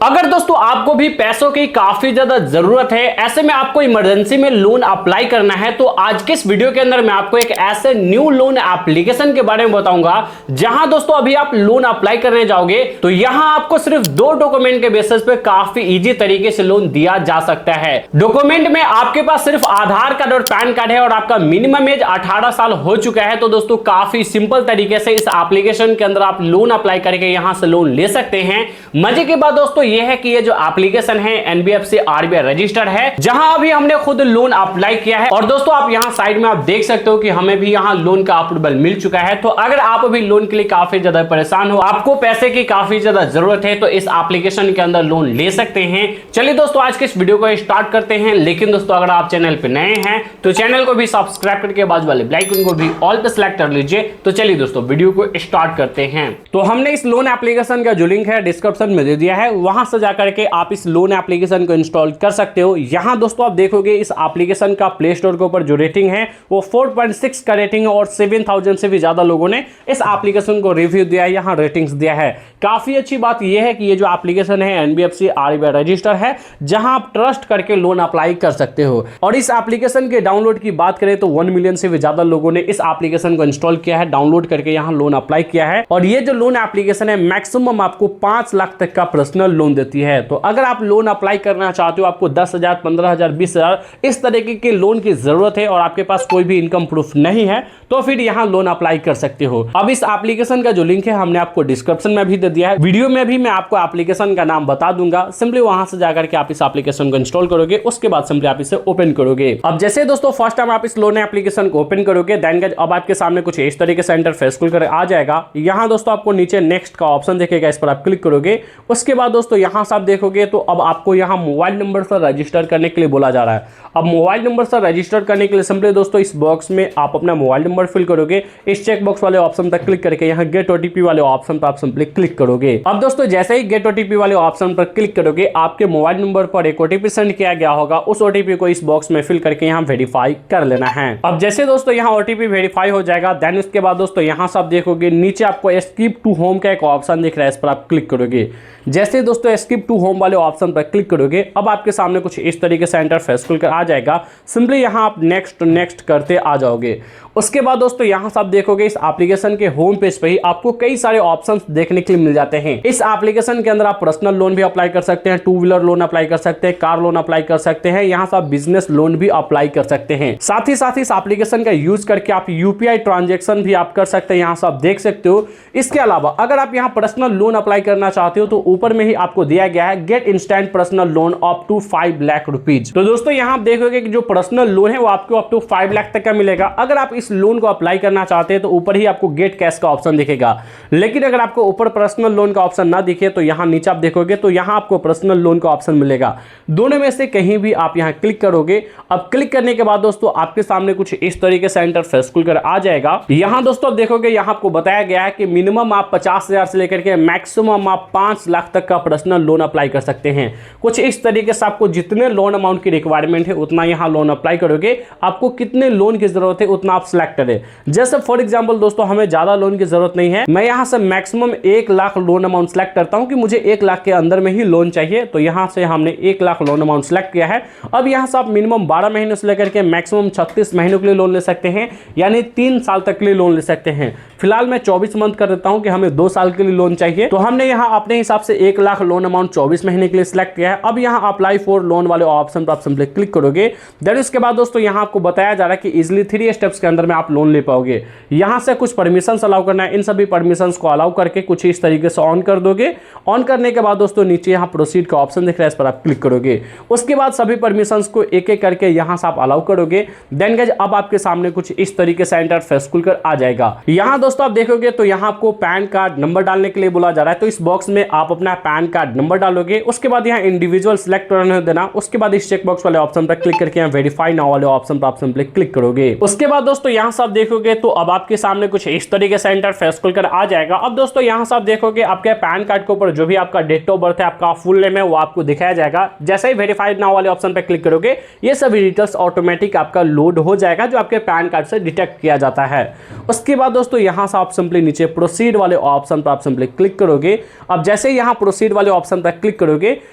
अगर दोस्तों आपको भी पैसों की काफी ज्यादा जरूरत है, ऐसे में आपको इमरजेंसी में लोन अप्लाई करना है, तो आज के इस वीडियो के अंदर मैं आपको एक ऐसे न्यू लोन एप्लीकेशन के बारे में बताऊंगा जहां दोस्तों अभी आप लोन अप्लाई करने जाओगे तो यहां आपको सिर्फ 2 डॉक्यूमेंट के बेसिस पे काफी इजी तरीके से लोन दिया जा सकता है। डॉक्यूमेंट में आपके पास सिर्फ आधार कार्ड और पैन कार्ड है और आपका मिनिमम एज 18 साल हो चुका है, तो दोस्तों काफी सिंपल तरीके से इस एप्लीकेशन के अंदर आप लोन अप्लाई करके यहां से लोन ले सकते हैं। मजे की बात दोस्तों ये है कि ये जो एप्लीकेशन है एनबीएफसी आरबीआई रजिस्टर्ड है, जहां अभी हमने खुद लोन अप्लाई किया है। और दोस्तों आप यहां साइड में आप देख सकते हो कि हमें भी यहां लोन का अप्रूवल मिल चुका है। तो अगर आप अभी लोन के लिए काफी ज्यादा परेशान हो, आपको पैसे की काफी ज्यादा जरूरत है, तो इस एप्लीकेशन के अंदर लोन ले सकते हैं। चलिए दोस्तों आज के इस वीडियो को स्टार्ट करते हैं। लेकिन दोस्तों अगर आप चैनल पे नए हैं तो चैनल को भी सब्सक्राइब करके बाजू वाले बेल आइकन को भी ऑल पे सिलेक्ट कर लीजिए। तो चलिए दोस्तों वीडियो को स्टार्ट करते हैं। तो हमने इस लोन एप्लीकेशन का जो लिंक है डिस्क्रिप्शन में दे दिया है, वहां से जाकर के आप इस लोन एप्लीकेशन को इंस्टॉल कर सकते हो। यहां दोस्तों आप देखोगे इस एप्लीकेशन का प्ले स्टोर के ऊपर जो रेटिंग है वो 4.6 का रेटिंग है और 7000 से भी ज्यादा लोगों ने इस एप्लीकेशन को रिव्यू दिया है, यहां रेटिंग्स दिया है। काफी अच्छी बात यह है कि ये जो एप्लीकेशन है एनबीएफसी आरबीआई रजिस्टर है, जहां आप ट्रस्ट करके लोन अप्लाई कर सकते हो। और इस एप्लीकेशन के डाउनलोड की बात करें तो 1 मिलियन से भी ज्यादा लोगों ने इस एप्लीकेशन को इंस्टॉल किया है, डाउनलोड करके यहां लोन अप्लाई किया है। और ये जो लोन एप्लीकेशन है मैक्सिमम आपको 5 लाख तक का पर्सनल लोन देती है। तो अगर आप लोन अप्लाई करना चाहते हो, आपको 10,000, 15,000, 20,000 इस तरीके के लोन की जरूरत है और आपके पास कोई भी इनकम प्रूफ नहीं है, तो फिर यहां लोन अप्लाई कर सकते हो। अब इस एप्लीकेशन का जो लिंक है हमने आपको डिस्क्रिप्शन में भी दे दिया है, वीडियो में भी मैं आपको एप्लीकेशन का नाम बता दूंगा। सिंपली वहां से जाकर के आप इस एप्लीकेशन को इंस्टॉल करोगे, उसके बाद सिंपली आप इसे ओपन करोगे। अब जैसे दोस्तों फर्स्ट टाइम आप इस लोन एप्लीकेशन को ओपन करोगे, देन अब आपके सामने कुछ इस तरीके से इंटरफेस खुलकर आ जाएगा। यहां दोस्तों आपको नीचे नेक्स्ट का ऑप्शन दिखेगा, इस पर आप क्लिक करोगे। उसके बाद दोस्तों यहां से आप देखोगे तो अब आपको यहां मोबाइल नंबर से रजिस्टर करने के लिए बोला जा रहा है। अब मोबाइल नंबर से रजिस्टर करने के लिए सिंपली दोस्तों इस बॉक्स में आप अपना मोबाइल नंबर फिल करोगे। इस चेक बॉक्स वाले ऑप्शन पर क्लिक करके यहां गेट ओटीपी वाले ऑप्शन पर आप सिंपली क्लिक करोगे। अब दोस्तों जैसे ही गेट ओटीपी वाले ऑप्शन पर क्लिक करोगे, आपके मोबाइल नंबर पर एक ओटीपी सेंड किया गया होगा, उस ओटीपी को इस बॉक्स में फिल करके यहां वेरीफाई कर लेना है। अब जैसे दोस्तों यहां ओटीपी वेरीफाई हो जाएगा, देन उसके बाद दोस्तों यहां से आप देखोगे नीचे आपको स्किप टू होम का एक ऑप्शन दिख रहा है, इस पर आप क्लिक करोगे। जैसे दोस्तों स्किप टू होम वाले ऑप्शन पर क्लिक करोगे, अब आपके सामने कुछ इस तरीके से इंटरफेस खुलकर आ जाएगा। सिंपली यहां आप नेक्स्ट नेक्स्ट करते आ जाओगे। उसके बाद दोस्तों यहां से आप देखोगे इस एप्लीकेशन के होम पेज पे ही आपको कई सारे ऑप्शंस देखने के लिए मिल जाते हैं। इस एप्लीकेशन के अंदर आप पर्सनल लोन भी अप्लाई कर सकते हैं, 2 व्हीलर लोन अप्लाई कर सकते हैं, कार लोन अप्लाई कर सकते हैं, यहां से आप बिजनेस लोन भी अप्लाई कर सकते हैं। साथ ही इस एप्लीकेशन का यूज करके आप यूपीआई ट्रांजेक्शन भी आप कर सकते हैं, यहां से आप देख सकते हो। इसके अलावा अगर आप यहां पर्सनल लोन अप्लाई करना चाहते हो तो ऊपर में ही आपको दिया गया है get instant personal loan up to 5 lakh rupees. तो दोस्तों यहां आप देखोगे कि जो पर्सनल लोन है वो आपको अप टू 5 लाख तक का मिलेगा। अगर आप इस लोन को अप्लाई करना चाहते हैं तो ऊपर ही आपको गेट कैश का ऑप्शन दिखेगा। लेकिन अगर आपको ऊपर पर्सनल लोन का ऑप्शन ना दिखे तो यहां नीचे आप देखोगे तो यहां आपको पर्सनल लोन का ऑप्शन मिलेगा। दोनों में से कहीं भी आप यहां क्लिक करोगे। अब क्लिक करने के बाद दोस्तों आपके सामने कुछ इस तरीके से इंटरफेस खुलकर आ जाएगा। यहां दोस्तों आप देखोगे यहां आपको बताया गया है कि मिनिमम आप 50,000 से लेकर के मैक्सिमम आप 5 लाख तक का पर्सनल लोन अप्लाई कर सकते हैं। कुछ इस तरीके से आपको जितने लोन अमाउंट की रिक्वायरमेंट है उतना यहां लोन अप्लाई करोगे। आपको कितने लोन की जरूरत है उतना आप सिलेक्ट करें। जैसे फॉर एग्जांपल दोस्तों हमें ज्यादा लोन की जरूरत नहीं है, मैं यहां से maximum 1 lakh loan amount select करता हूं कि मुझे 1 लाख के अंदर में ही लोन चाहिए। तो यहां से हमने 1 लाख लोन अमाउंट सिलेक्ट किया है। अब यहां से आप मिनिमम 12 महीनों से लेकर के मैक्सिमम 36 महीनों के लिए लोन ले सकते हैं, यानी 3 साल तक के लिए लोन ले सकते हैं। फिलहाल मैं 24 मंथ कर देता हूं कि हमें 2 साल के लिए लोन चाहिए। तो हमने यहां अपने हिसाब से 1 लाख लोन अमाउंट 24 महीने के लिए सिलेक्ट किया है। अब यहां अप्लाई फॉर लोन वाले ऑप्शन पर आप सिंपली क्लिक करोगे। देन इसके बाद दोस्तों यहां आपको बताया जा रहा है कि इजीली 3 स्टेप्स के अंदर में आप लोन ले पाओगे। यहां से कुछ परमिशंस अलाउ करना है, इन सभी परमिशंस को अलाउ करके कुछ इस तरीके से ऑन कर दोगे। ऑन करने के बाद दोस्तों नीचे यहां प्रोसीड का ऑप्शन दिख रहा है, इस पर आप क्लिक करोगे। उसके बाद सभी परमिशंस को एक एक करके यहां से आप अलाउ करोगे। देन गाइस अब आपके सामने कुछ इस तरीके से इंटरफेस खुलकर आ जाएगा। यहां दोस्तों आप देखोगे तो यहां आपको पैन कार्ड नंबर डालने के लिए बोला जा रहा है। तो इस बॉक्स में आप अपना पैन कार्ड नंबर डालोगे। उसके बाद यहां इंडिविजुअल सिलेक्ट करने देना। उसके बाद इस चेक बॉक्स वाले ऑप्शन पर क्लिक करके यहां वेरीफाई नाउ वाले ऑप्शन पर आप सिंपली क्लिक करोगे। उसके बाद दोस्तों दोस्तों यहाँ से आप देखोगे तो अब आपके सामने कुछ इस तरीके से इंटरफेस खुलकर आ जाएगा। अब दोस्तों यहाँ से आप देखोगे आपके पैन कार्ड के ऊपर जो भी आपका डेट ऑफ बर्थ है, आपका फुल नेम है, वो आपको दिखाया जाएगा। जैसे ही वेरीफाइड नाउ वाले ऑप्शन पर क्लिक करोगे ये सभी डिटेल्स ऑटोमेटिक आपका लोड हो जाएगा जो आपके पैन कार्ड से डिटेक्ट किया जाता है। उसके बाद दोस्तों यहाँ से आप सिंपली नीचे प्रोसीड वाले ऑप्शन पर आप सिंपली क्लिक करोगे। अब जैसे यहाँ प्रोसीड वाले ऑप्शन पर क्लिक करोगे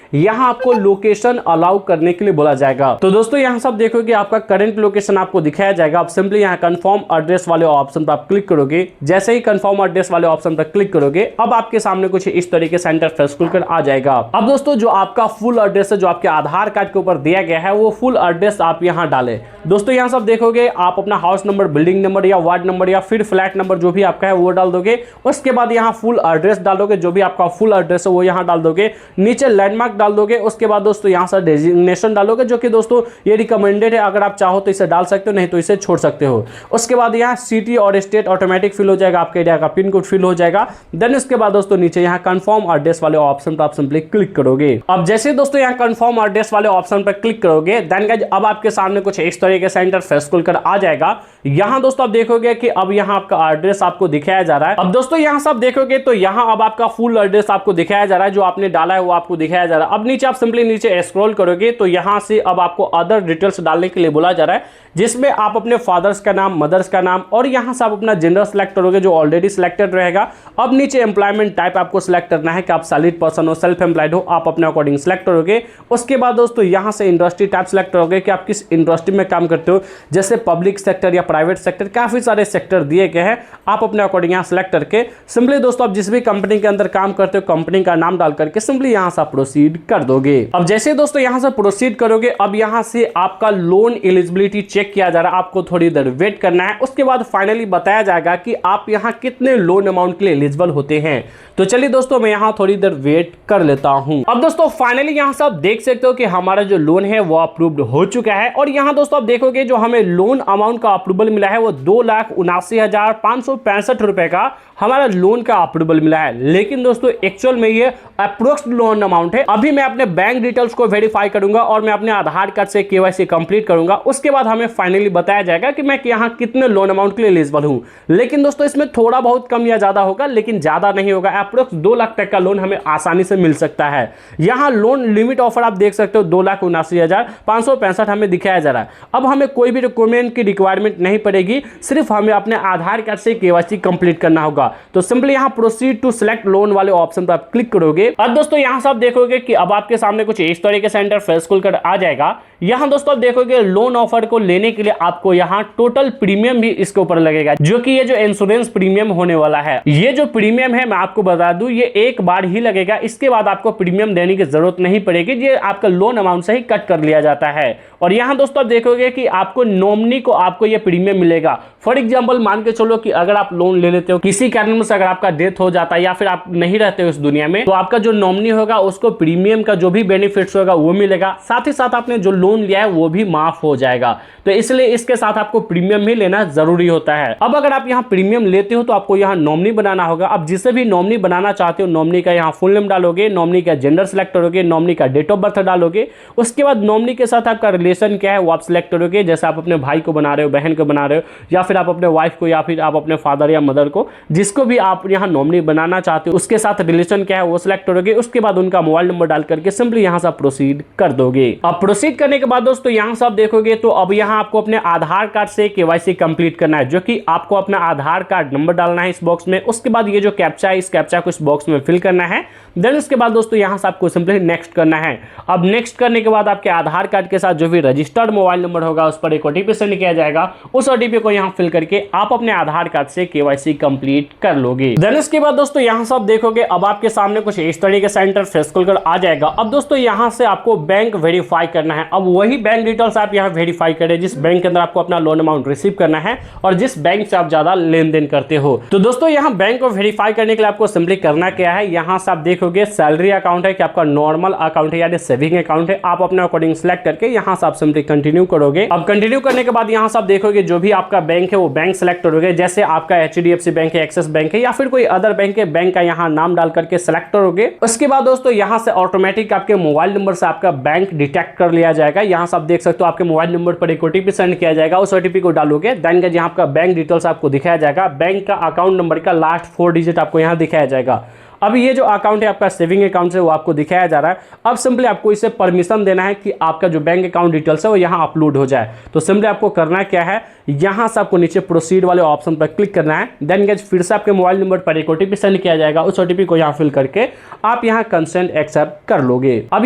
यहाँ आपको लोकेशन अलाउ करने के लिए बोला जाएगा। तो दोस्तों यहाँ से आप देखोगे आपका करंट लोकेशन आपको दिखाया जाएगा। अब सिंपली यहाँ कंफर्म एड्रेस वाले ऑप्शन पर आप क्लिक करोगे। जैसे ही कंफर्म एड्रेस वाले ऑप्शन पर क्लिक करोगे अब आपके सामने कुछ इस तरीके से इंटरफेस खुलकर आ जाएगा। अब दोस्तों जो आपका फुल एड्रेस है जो आपके आधार कार्ड के ऊपर दिया गया है वो फुल एड्रेस आप यहाँ डालें। दोस्तों यहाँ से आप देखोगे आप अपना हाउस नंबर, बिल्डिंग नंबर या वार्ड नंबर या फिर फ्लैट नंबर जो भी आपका है वो डाल दोगे। उसके बाद यहाँ फुल एड्रेस डालोगे, जो भी आपका फुल एड्रेस है वो यहाँ डाल दोगे। नीचे लैंडमार्क डाल दोगे। उसके बाद दोस्तों यहाँ से डेजिग्नेशन डालोगे जो कि दोस्तों ये रिकमेंडेड है, अगर आप चाहो तो इसे डाल सकते हो, नहीं तो इसे छोड़ सकते हो। उसके बाद यहाँ सिटी और स्टेट ऑटोमेटिक फिल हो जाएगा, आपके एरिया का पिन कोड फिल हो जाएगा। देन उसके बाद दोस्तों नीचे यहाँ कंफर्म एड्रेस वाले ऑप्शन पर आप सिंपली क्लिक करोगे। अब जैसे दोस्तों यहाँ कंफर्म एड्रेस वाले ऑप्शन पर क्लिक करोगे देन गाइस अब आपके सामने कुछ इस तरीके से इंटरफेस खुलकर आ जाएगा। यहाँ दोस्तों आप देखोगे कि अब यहाँ आपका एड्रेस आपको दिखाया जा रहा है। अब दोस्तों यहाँ से आप देखोगे तो यहाँ अब आपका फुल एड्रेस आपको दिखाया जा रहा है, जो आपने डाला है वो आपको दिखाया जा रहा है। अब नीचे आप सिंपली नीचे स्क्रॉल करोगे तो यहाँ से अब आपको अदर डिटेल्स डालने के लिए बोला जा रहा है, जिसमें आप अपने फादर्स का नाम, मदर्स का नाम और यहाँ से आप अपना जेंडर सेलेक्ट करोगे जो ऑलरेडी सिलेक्टेड रहेगा। अब नीचे एम्प्लॉयमेंट टाइप आपको सिलेक्ट करना है कि आप सैलरीड पर्सन हो, सेल्फ एम्प्लॉयड हो, आप अपने अकॉर्डिंग सिलेक्ट करोगे। उसके बाद दोस्तों यहाँ से इंडस्ट्री टाइप सिलेक्ट करोगे कि आप किस इंडस्ट्री में काम करते हो, जैसे पब्लिक सेक्टर या प्राइवेट सेक्टर, काफी सारे सेक्टर दिए गए हैं, आप अपने अकॉर्डिंग यहाँ सिलेक्ट करके सिंपली दोस्तों आप जिस भी कंपनी के अंदर काम करते हो कंपनी का नाम डाल करके सिंपली यहाँ से प्रोसीड कर दोगे। अब जैसे दोस्तों यहाँ से प्रोसीड करोगे अब यहाँ से आपका लोन एलिजिबिलिटी चेक किया जा रहा है, आपको थोड़ी देर वेट करना है। उसके बाद फाइनली बताया जाएगा कि आप यहाँ कितने लोन अमाउंट के लिए एलिजिबल होते हैं। तो चलिए दोस्तों मैं यहाँ थोड़ी देर वेट कर लेता हूँ। अब दोस्तों फाइनली यहाँ से आप देख सकते हो कि हमारा जो लोन है वो अप्रूव्ड हो चुका है। और यहाँ दोस्तों आप देखोगे जो हमें लोन अमाउंट का अप्रूवल मिला है वो 2,79,565 रुपए का हमारा लोन का अप्रूवल मिला है। लेकिन दोस्तों एक्चुअल में ये अप्रोक्स लोन अमाउंट है। अभी मैं अपने बैंक डिटेल्स को वेरीफाई करूंगा और मैं अपने आधार कार्ड से केवाईसी कंप्लीट करूंगा। उसके बाद हमें फाइनली बताया जाएगा कि मैं यहाँ कितने लोन अमाउंट के लिए एलिजिबल हूँ। लेकिन दोस्तों इसमें थोड़ा बहुत कम या ज्यादा होगा, लेकिन ज्यादा नहीं होगा। अप्रोक्स 2 लाख तक का लोन हमें आसानी से मिल सकता है। यहाँ लोन लिमिट ऑफर आप देख सकते हो 2,79,565 हमें दिखाया जा रहा है। अब हमें कोई भी डॉक्यूमेंट की रिक्वायरमेंट नहीं पड़ेगी, सिर्फ हमें अपने आधार कार्ड से केवाईसी कंप्लीट करना होगा। तो सिंपली यहाँ प्रोसीड टू सिलेक्ट लोन वाले ऑप्शन पर आप क्लिक करोगे। अब दोस्तों यहाँ से आप देखोगे कि अब आपके सामने कुछ इस तरीके से इंटरफेस खुलकर आ जाएगा। यहाँ दोस्तों आप देखोगे लोन ऑफर को लेने के लिए आपको यहाँ टोटल प्रीमियम भी इसके ऊपर लगेगा, जो कि ये जो इंश्योरेंस प्रीमियम होने वाला है। ये जो प्रीमियम है मैं आपको बता दूं ये एक बार ही लगेगा, इसके बाद आपको प्रीमियम देने की जरूरत नहीं पड़ेगी, ये आपका लोन अमाउंट से ही कट कर लिया जाता है। और यहाँ दोस्तों आप देखोगे कि आपको नॉमिनी को आपको ये प्रीमियम मिलेगा। फॉर एग्जाम्पल मान के चलो कि अगर आप लोन ले लेते हो, किसी कारण से अगर आपका डेथ हो जाता है या फिर आप नहीं रहते हो इस दुनिया में, तो आपका जो नॉमिनी होगा उसको प्रीमियम का जो भी बेनिफिट्स होगा वो मिलेगा, साथ ही साथ आपने जो लोन लिया है वो भी माफ हो जाएगा। तो इसलिए इसके साथ आपको प्रीमियम भी लेना जरूरी होता है। अब अगर आप यहाँ प्रीमियम लेते हो तो आपको यहाँ नॉमिनी बनाना होगा। अब जिसे भी नॉमिनी बनाना चाहते हो नॉमिनी का यहाँ फुल नेम डालोगे, नॉमिनी का जेंडर सेलेक्ट करोगे, नॉमिनी का डेट ऑफ बर्थ डालोगे। उसके बाद नॉमिनी के साथ आपका रिलेशन क्या है वो आप सिलेक्ट करोगे, जैसे आप अपने भाई को बना रहे हो, बहन को बना रहे हो, या फिर आप अपने वाइफ को, या फिर आप अपने फादर या मदर को, जिसको भी आप यहाँ नॉमिनी बनाना चाहते हो उसके साथ रिलेशन क्या है वो सिलेक्ट करोगे। उसके बाद उनका मोबाइल नंबर डाल करके सिंपली यहाँ से प्रोसीड कर दोगे। अब प्रोसीड करने के बाद दोस्तों यहाँ से आप देखोगे तो अब यहाँ आपको अपने आधार कार्ड से केवाईसी कंप्लीट करना है, जो कि आपको अपना आधार कार्ड नंबर डालना है इस बॉक्स में। उसके बाद ये जो कैप्चा है इस कैप्चा को इस बॉक्स में फिल करना है। देन उसके बाद दोस्तों यहाँ से आपको सिंपली नेक्स्ट करना है। अब नेक्स्ट करने के बाद आपके आधार कार्ड के साथ जो भी रजिस्टर्ड मोबाइल नंबर होगा उस पर एक ओटीपी सेंड किया जाएगा। उस ओटीपी को यहाँ फिल करके आप अपने आधार कार्ड से केवाईसी कंप्लीट कर लोगे। देन इसके बाद दोस्तों यहाँ से आप देखोगे अब आपके सामने कुछ इस तरीके से इंटरफेस खुलकर आ जाएगा। अब दोस्तों यहाँ से आपको बैंक वेरीफाई करना है। अब वही बैंक डिटेल्स आप यहाँ वेरीफाई करें जिस बैंक के अंदर आपको अपना लोन अमाउंट रिसीव करना है और जिस बैंक से आप ज्यादा लेन देन करते हो। तो दोस्तों यहाँ बैंक को वेरीफाई करने के लिए आपको सिंपली करना क्या है, यहाँ से आप देखोगे सैलरी अकाउंट है कि आपका नॉर्मल अकाउंट है यानी सेविंग अकाउंट है, आप अपने अकॉर्डिंग सेलेक्ट करके यहाँ से आप सिंपली कंटिन्यू करोगे। अब कंटिन्यू करने के बाद यहाँ से आप देखोगे जो भी आपका बैंक है वो बैंक सेलेक्ट करोगे, जैसे आपका HDFC बैंक है, एक्सिस बैंक है या फिर कोई अदर बैंक है, बैंक का यहाँ नाम डाल करके सेलेक्ट करोगे। उसके बाद दोस्तों यहाँ से ऑटोमेटिक आपके मोबाइल नंबर से आपका बैंक डिटेक्ट कर लिया जाएगा। यहाँ से आप देख सकते हो आपके मोबाइल नंबर पर एक ओटीपी सेंड किया जाएगा। उस ओटीपी को डालोगे देन गाइस यहाँ आपका बैंक डिटेल्स आपको दिखाया जाएगा, बैंक का अकाउंट नंबर का लास्ट 4 डिजिट आपको यहाँ दिखाया जाएगा। अब ये जो अकाउंट है आपका सेविंग अकाउंट है वो आपको दिखाया जा रहा है। अब सिंपली आपको इसे परमिशन देना है कि आपका जो बैंक अकाउंट डिटेल्स है वो यहाँ अपलोड हो जाए। तो सिंपली आपको करना क्या है, यहाँ से आपको नीचे प्रोसीड वाले ऑप्शन पर क्लिक करना है। देन गाइस फिर से आपके मोबाइल नंबर पर एक ओटीपी सेंड किया जाएगा, उस ओटीपी को यहाँ फिल करके आप यहाँ कंसेंट एक्सेप्ट कर लोगे। अब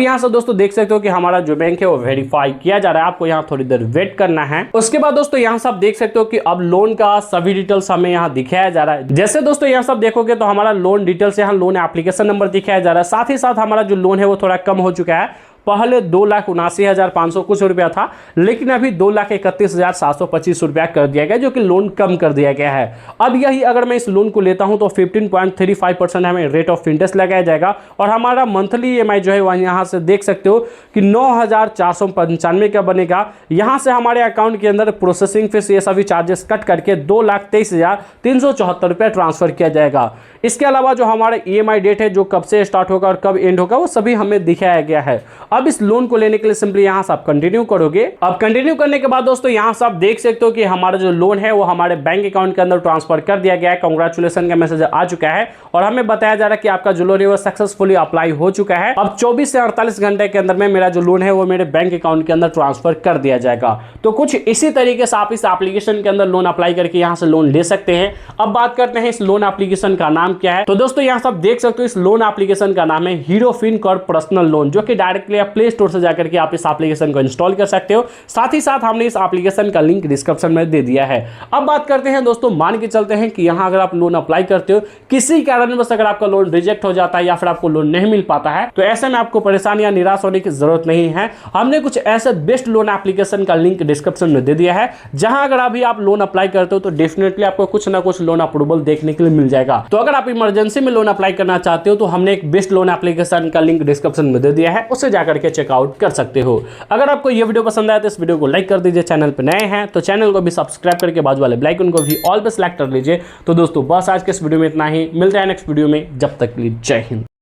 यहाँ से दोस्तों देख सकते हो कि हमारा जो बैंक है वो वेरीफाई किया जा रहा है, आपको यहाँ थोड़ी देर वेट करना है। उसके बाद दोस्तों यहाँ से आप देख सकते हो कि अब लोन का सभी डिटेल्स हमें यहाँ दिखाया जा रहा है। जैसे दोस्तों यहाँ सब देखोगे तो हमारा लोन डिटेल्स यहाँ लोन एप्लीकेशन नंबर दिखाया जा रहा है। साथ ही साथ हमारा जो लोन है वो थोड़ा कम हो चुका है। पहले 2,79,500 कुछ रुपया था, लेकिन अभी 2,31,725 रुपया कर दिया गया, जो कि लोन कम कर दिया गया है। अब यही अगर मैं इस लोन को लेता हूं तो 15.35% हमें रेट ऑफ इंटरेस्ट लगाया जाएगा और हमारा मंथली EMI जो है वह यहाँ से देख सकते हो कि 9,495 का बनेगा। यहाँ से हमारे अकाउंट के अंदर प्रोसेसिंग फीस ये सभी चार्जेस कट करके 2,23,374 रुपया ट्रांसफर किया जाएगा। इसके अलावा जो हमारा EMI डेट है, जो कब से स्टार्ट होगा और कब एंड होगा, वो सभी हमें दिखाया गया है। अब इस लोन को लेने के लिए सिंपली यहां से आप कंटिन्यू करोगे। अब कंटिन्यू करने के बाद दोस्तों यहां से आप देख सकते हो कि हमारा जो लोन है वो हमारे बैंक अकाउंट के अंदर ट्रांसफर कर दिया गया है। कांग्रेचुलेशन का मैसेज आ चुका है और हमें बताया जा रहा है कि आपका जो लोन है वो सक्सेसफुली अप्लाई हो चुका है। अब 24 से 48 घंटे के अंदर में मेरा जो लोन है वो मेरे बैंक अकाउंट के अंदर ट्रांसफर कर दिया जाएगा। तो कुछ इसी तरीके से आप इस एप्लीकेशन के अंदर लोन अप्लाई करके यहां से लोन ले सकते हैं। अब बात करते हैं इस लोन एप्लीकेशन का नाम क्या है। तो दोस्तों यहां से आप देख सकते हो इस लोन एप्लीकेशन का नाम है हीरो फिनकॉर्प पर्सनल लोन, जो कि डायरेक्टली आप प्ले स्टोर से जाकर के आप इस एप्लीकेशन को इंस्टॉल कर सकते हो। साथ ही साथ हमने इस एप्लीकेशन का लिंक डिस्क्रिप्शन में दे दिया है। अब बात करते हैं दोस्तों, मान के चलते हैं कि यहां अगर आप लोन अप्लाई करते हो, किसी कारणवश अगर आपका लोन रिजेक्ट हो जाता है या फिर आपको लोन नहीं मिल पाता है, तो ऐसे में आपको परेशानी या निराश होने की जरूरत नहीं है। हमने कुछ ऐसे बेस्ट लोन एप्लीकेशन का लिंक डिस्क्रिप्शन में दे दिया है, जहां अगर अभी आप लोन अप्लाई करते हो तो डेफिनेटली आपको कुछ ना कुछ लोन अप्रूवल देखने के लिए मिल जाएगा। तो अगर आप इमरजेंसी में लोन अप्लाई करना चाहते हो तो हमने एक बेस्ट लोन एप्लीकेशन का लिंक डिस्क्रिप्शन में दे दिया है, उससे जाकर के चेकआउट कर सकते हो। अगर आपको यह वीडियो पसंद आया तो इस वीडियो को लाइक कर दीजिए, चैनल पे नए हैं तो चैनल को भी सब्सक्राइब करके बाजू वाले बेल आइकन को भी ऑल पे सेलेक्ट कर लीजिए। तो दोस्तों बस आज के इस वीडियो में इतना ही, मिलते हैं नेक्स्ट वीडियो में, जब तक के लिए जय हिंद।